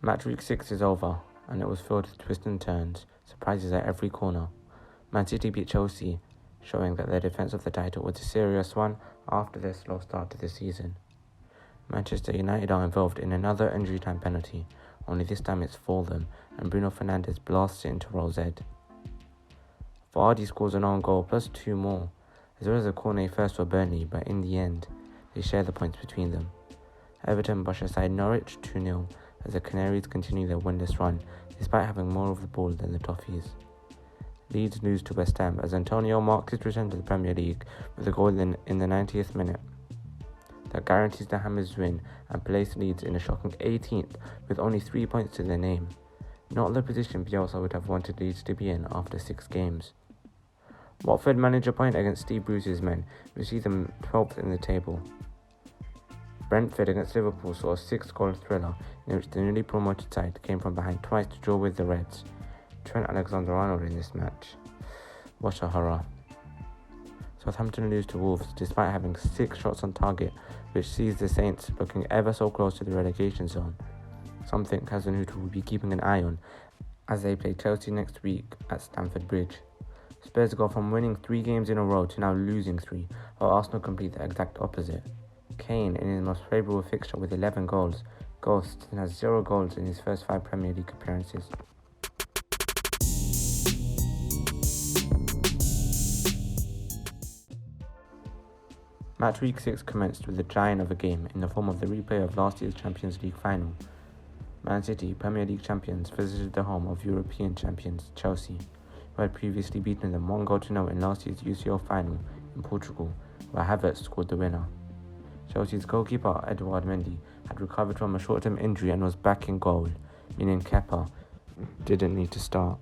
Match week 6 is over, and it was filled with twists and turns, surprises at every corner. Man City beat Chelsea, showing that their defence of the title was a serious one after their slow start to the season. Manchester United are involved in another injury time penalty, only this time it's for them, and Bruno Fernandes blasts it into row Z. Vardy scores an own goal plus 2 more, as well as a corner first for Burnley, but in the end, they share the points between them. Everton brush aside Norwich 2-0 as the Canaries continue their winless run, despite having more of the ball than the Toffees. Leeds lose to West Ham as Antonio marks his return to the Premier League with a goal in the 90th minute. That guarantees the Hammers win and place Leeds in a shocking 18th with only 3 points to their name. Not the position Bielsa would have wanted Leeds to be in after 6 games. Watford manage a point against Steve Bruce's men, which sees them 12th in the table. Brentford against Liverpool saw a 6-goal thriller in which the newly promoted side came from behind twice to draw with the Reds. Trent Alexander-Arnold in this match. What a horror. Southampton lose to Wolves despite having 6 shots on target, which sees the Saints looking ever so close to the relegation zone. Something Hasenhüttl will be keeping an eye on as they play Chelsea next week at Stamford Bridge. Spurs go from winning 3 games in a row to now losing 3, while Arsenal complete the exact opposite. Kane, in his most favourable fixture with 11 goals, ghosts and has 0 goals in his first 5 Premier League appearances. Match week 6 commenced with a giant of a game in the form of the replay of last year's Champions League final. Man City, Premier League champions, visited the home of European champions Chelsea, who had previously beaten them 1-0 in last year's UCL final in Portugal, where Havertz scored the winner. Chelsea's goalkeeper Edouard Mendy had recovered from a short-term injury and was back in goal, meaning Kepa didn't need to start.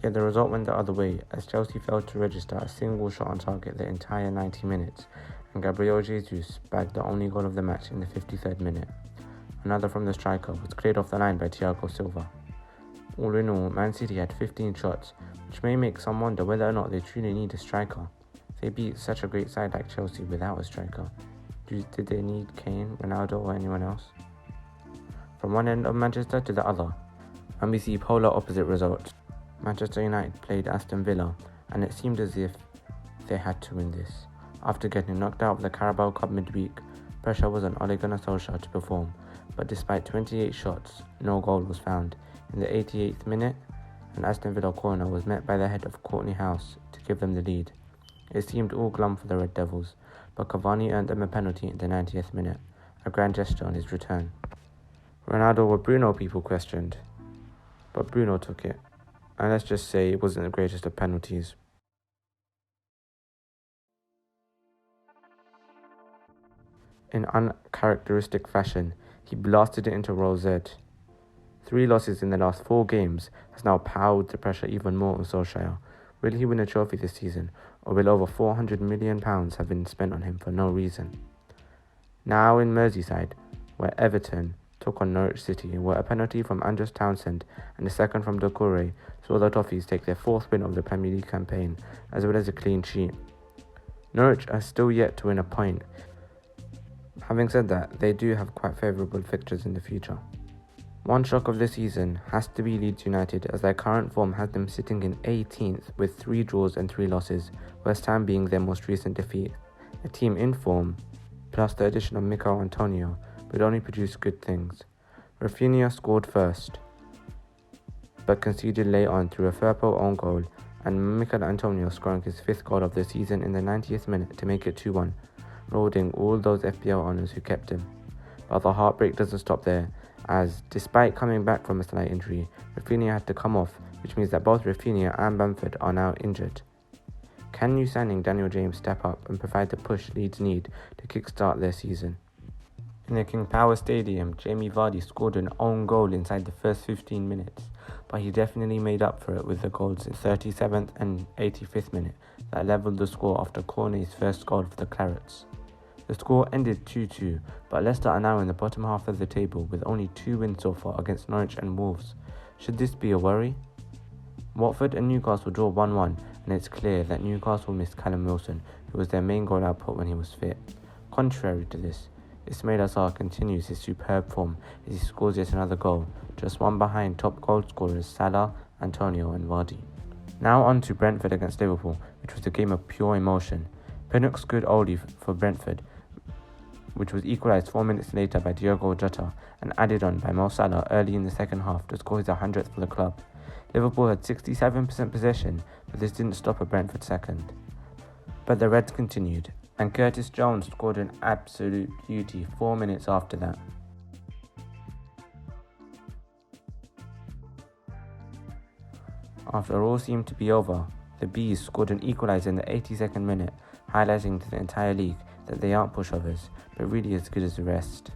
Yet the result went the other way as Chelsea failed to register a single shot on target the entire 90 minutes, and Gabriel Jesus bagged the only goal of the match in the 53rd minute. Another from the striker was cleared off the line by Thiago Silva. All in all, Man City had 15 shots, which may make some wonder whether or not they truly need a striker. They beat such a great side like Chelsea without a striker. Did they need Kane, Ronaldo or anyone else? From one end of Manchester to the other, and we see polar opposite results. Manchester United played Aston Villa, and it seemed as if they had to win this. After getting knocked out of the Carabao Cup midweek, pressure was on Ole Gunnar Solskjaer to perform, but despite 28 shots, no goal was found. In the 88th minute, an Aston Villa corner was met by the head of Courtney House to give them the lead. It seemed all glum for the Red Devils, but Cavani earned them a penalty in the 90th minute, a grand gesture on his return. Ronaldo or Bruno, people questioned, but Bruno took it, and let's just say it wasn't the greatest of penalties. In uncharacteristic fashion, he blasted it into row Z. 3 losses in the last 4 games has now powered the pressure even more on Solskjaer. Will he win a trophy this season, or will over £400 million have been spent on him for no reason? Now in Merseyside, where Everton took on Norwich City, where a penalty from Andros Townsend and a second from Doucouré saw the Toffees take their 4th win of the Premier League campaign, as well as a clean sheet. Norwich are still yet to win a point. Having said that, they do have quite favourable fixtures in the future. One shock of the season has to be Leeds United, as their current form has them sitting in 18th with 3 draws and 3 losses, West Ham being their most recent defeat. A team in form, plus the addition of Mikel Antonio, would only produce good things. Rafinha scored first, but conceded late on through a Firpo own goal, and Mikel Antonio scoring his 5th goal of the season in the 90th minute to make it 2-1, rewarding all those FPL owners who kept him. But the heartbreak doesn't stop there, as despite coming back from a slight injury, Rafinha had to come off, which means that both Rafinha and Bamford are now injured. Can new signing Daniel James step up and provide the push Leeds need to kickstart their season? In the King Power Stadium, Jamie Vardy scored an own goal inside the first 15 minutes, but he definitely made up for it with the goals in 37th and 85th minute that levelled the score after Cornet's first goal for the Clarets. The score ended 2-2, but Leicester are now in the bottom half of the table with only 2 wins so far against Norwich and Wolves. Should this be a worry? Watford and Newcastle draw 1-1, and it's clear that Newcastle missed Callum Wilson, who was their main goal output when he was fit. Contrary to this, Ismaila Sarr continues his superb form as he scores yet another goal, just one behind top goal scorers Salah, Antonio and Vardy. Now on to Brentford against Liverpool, which was a game of pure emotion. Pinnock scored early for Brentford, which was equalised 4 minutes later by Diogo Jota and added on by Mo Salah early in the second half to score his 100th for the club. Liverpool had 67% possession, but this didn't stop a Brentford second. But the Reds continued, and Curtis Jones scored an absolute beauty 4 minutes after that. After all seemed to be over, the Bees scored an equaliser in the 82nd minute, highlighting to the entire league that they aren't pushovers, but really as good as the rest.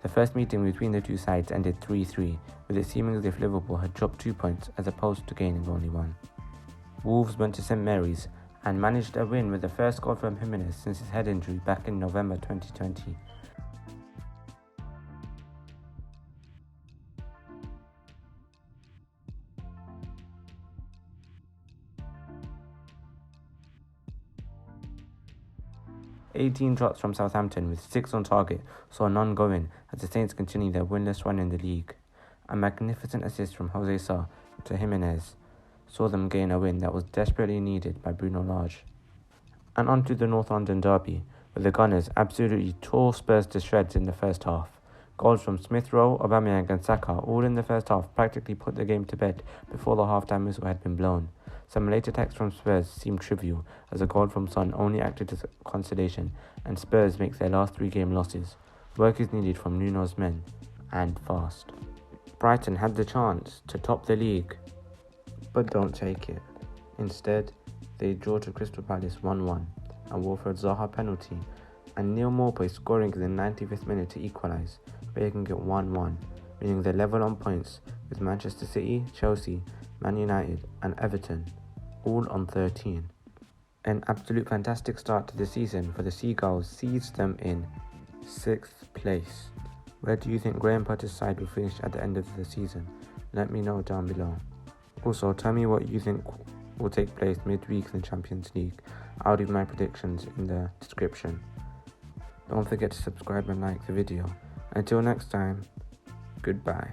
The first meeting between the two sides ended 3-3, with it seeming as if Liverpool had dropped 2 points as opposed to gaining only 1. Wolves went to St Mary's and managed a win with the first goal from Jimenez since his head injury back in November 2020. "18 shots from Southampton with 6 on target saw none go in as the Saints continue their winless run in the league. A magnificent assist from Jose Sarr to Jimenez saw them gain a win that was desperately needed by Bruno Lage. And on to the North London derby, where the Gunners absolutely tore Spurs to shreds in the first half. Goals from Smith Rowe, Aubameyang and Saka all in the first half practically put the game to bed before the half-time whistle had been blown. Some late attacks from Spurs seemed trivial, as a goal from Son only acted as consolation, and Spurs make their last 3 game losses. Work is needed from Nuno's men, and fast. Brighton had the chance to top the league, but don't take it. Instead, they draw to Crystal Palace 1-1, a Wilfred Zaha penalty, and Neil Maupay scoring in the 95th minute to equalise, making it 1-1, meaning they're level on points with Manchester City, Chelsea, Man United and Everton, all on 13. An absolute fantastic start to the season for the Seagulls sees them in 6th place. Where do you think Graham Potter's side will finish at the end of the season? Let me know down below. Also, tell me what you think will take place midweek in the Champions League. I'll leave my predictions in the description. Don't forget to subscribe and like the video. Until next time, goodbye.